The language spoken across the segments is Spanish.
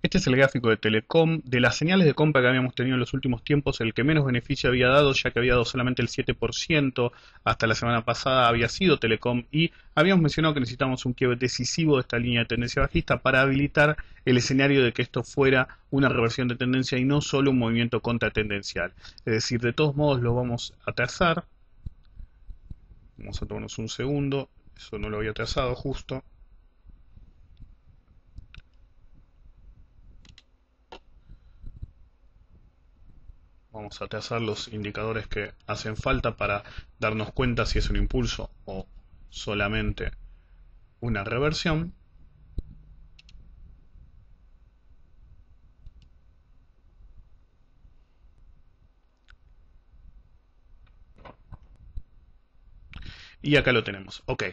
Este es el gráfico de Telecom. De las señales de compra que habíamos tenido en los últimos tiempos, el que menos beneficio había dado, ya que había dado solamente el 7%, hasta la semana pasada había sido Telecom, y habíamos mencionado que necesitamos un quiebre decisivo de esta línea de tendencia bajista para habilitar el escenario de que esto fuera una reversión de tendencia y no solo un movimiento contratendencial. Es decir, de todos modos lo vamos a trazar. Vamos a tomarnos un segundo, eso no lo había trazado justo. Vamos a trazar los indicadores que hacen falta para darnos cuenta si es un impulso o solamente una reversión. Y acá lo tenemos. Ok,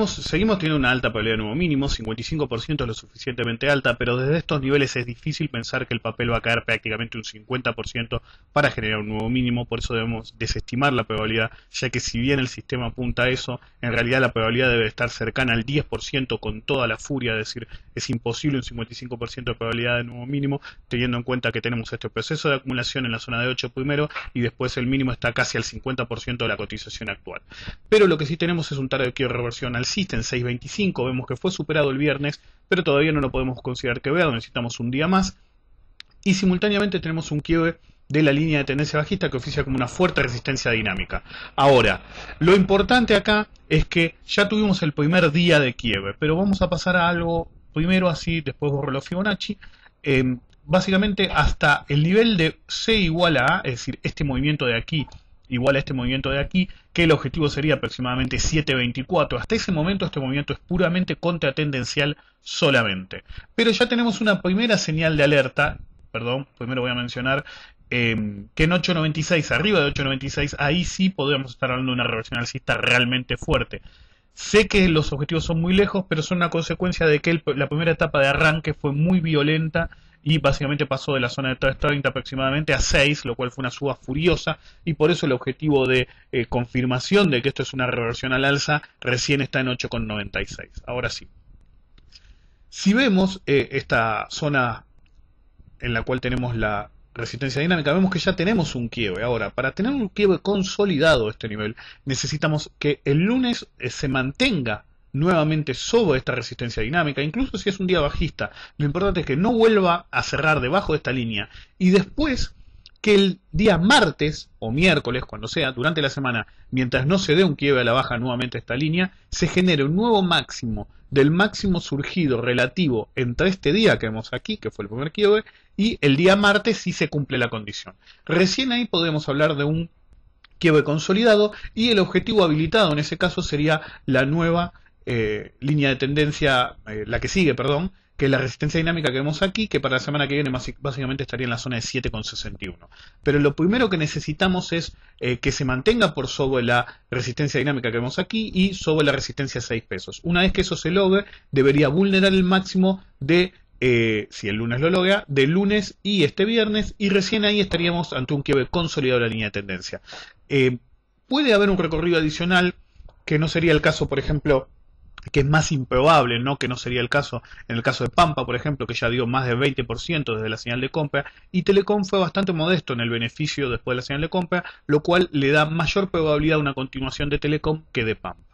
seguimos teniendo una alta probabilidad de nuevo mínimo, 55% es lo suficientemente alta, pero desde estos niveles es difícil pensar que el papel va a caer prácticamente un 50% para generar un nuevo mínimo, por eso debemos desestimar la probabilidad, ya que si bien el sistema apunta a eso, en realidad la probabilidad debe estar cercana al 10% con toda la furia, es decir, es imposible un 55% de probabilidad de nuevo mínimo, teniendo en cuenta que tenemos este proceso de acumulación en la zona de 8 primero y después el mínimo está casi al 50% de la cotización actual. Pero lo que sí tenemos es un target de quiebre reversión alcista en 6.25, vemos que fue superado el viernes, pero todavía no lo podemos considerar quebrado, necesitamos un día más, y simultáneamente tenemos un quiebre de la línea de tendencia bajista que oficia como una fuerte resistencia dinámica. Ahora, lo importante acá es que ya tuvimos el primer día de quiebre, pero vamos a pasar a algo primero así, después borro los Fibonacci. Básicamente hasta el nivel de C igual a A, es decir, este movimiento de aquí igual a este movimiento de aquí, que el objetivo sería aproximadamente 7.24. Hasta ese momento este movimiento es puramente contratendencial solamente. Pero ya tenemos una primera señal de alerta, perdón, primero voy a mencionar que en 8.96, arriba de 8.96, ahí sí podríamos estar hablando de una reversión alcista realmente fuerte. Sé que los objetivos son muy lejos, pero son una consecuencia de que la primera etapa de arranque fue muy violenta y básicamente pasó de la zona de 3.30 aproximadamente a 6, lo cual fue una suba furiosa, y por eso el objetivo de confirmación de que esto es una reversión al alza recién está en 8.96. Ahora sí, si vemos esta zona en la cual tenemos la resistencia dinámica, vemos que ya tenemos un quiebre. Ahora, para tener un quiebre consolidado a este nivel, necesitamos que el lunes se mantenga nuevamente sobre esta resistencia dinámica, incluso si es un día bajista. Lo importante es que no vuelva a cerrar debajo de esta línea y después que el día martes o miércoles, cuando sea, durante la semana, mientras no se dé un quiebre a la baja nuevamente esta línea, se genere un nuevo máximo del máximo surgido relativo entre este día que vemos aquí, que fue el primer quiebre, y el día martes si se cumple la condición. Recién ahí podemos hablar de un quiebre consolidado y el objetivo habilitado en ese caso sería la nueva línea de tendencia, la que sigue, perdón, que es la resistencia dinámica que vemos aquí, que para la semana que viene básicamente estaría en la zona de 7.61. Pero lo primero que necesitamos es que se mantenga por sobre la resistencia dinámica que vemos aquí y sobre la resistencia a 6 pesos. Una vez que eso se logre, debería vulnerar el máximo de si el lunes lo logra, de lunes y este viernes, y recién ahí estaríamos ante un quiebre consolidado de la línea de tendencia. Puede haber un recorrido adicional, que no sería el caso, por ejemplo, que es más improbable, ¿no? Que no sería el caso en el caso de Pampa, por ejemplo, que ya dio más del 20% desde la señal de compra, y Telecom fue bastante modesto en el beneficio después de la señal de compra, lo cual le da mayor probabilidad a una continuación de Telecom que de Pampa.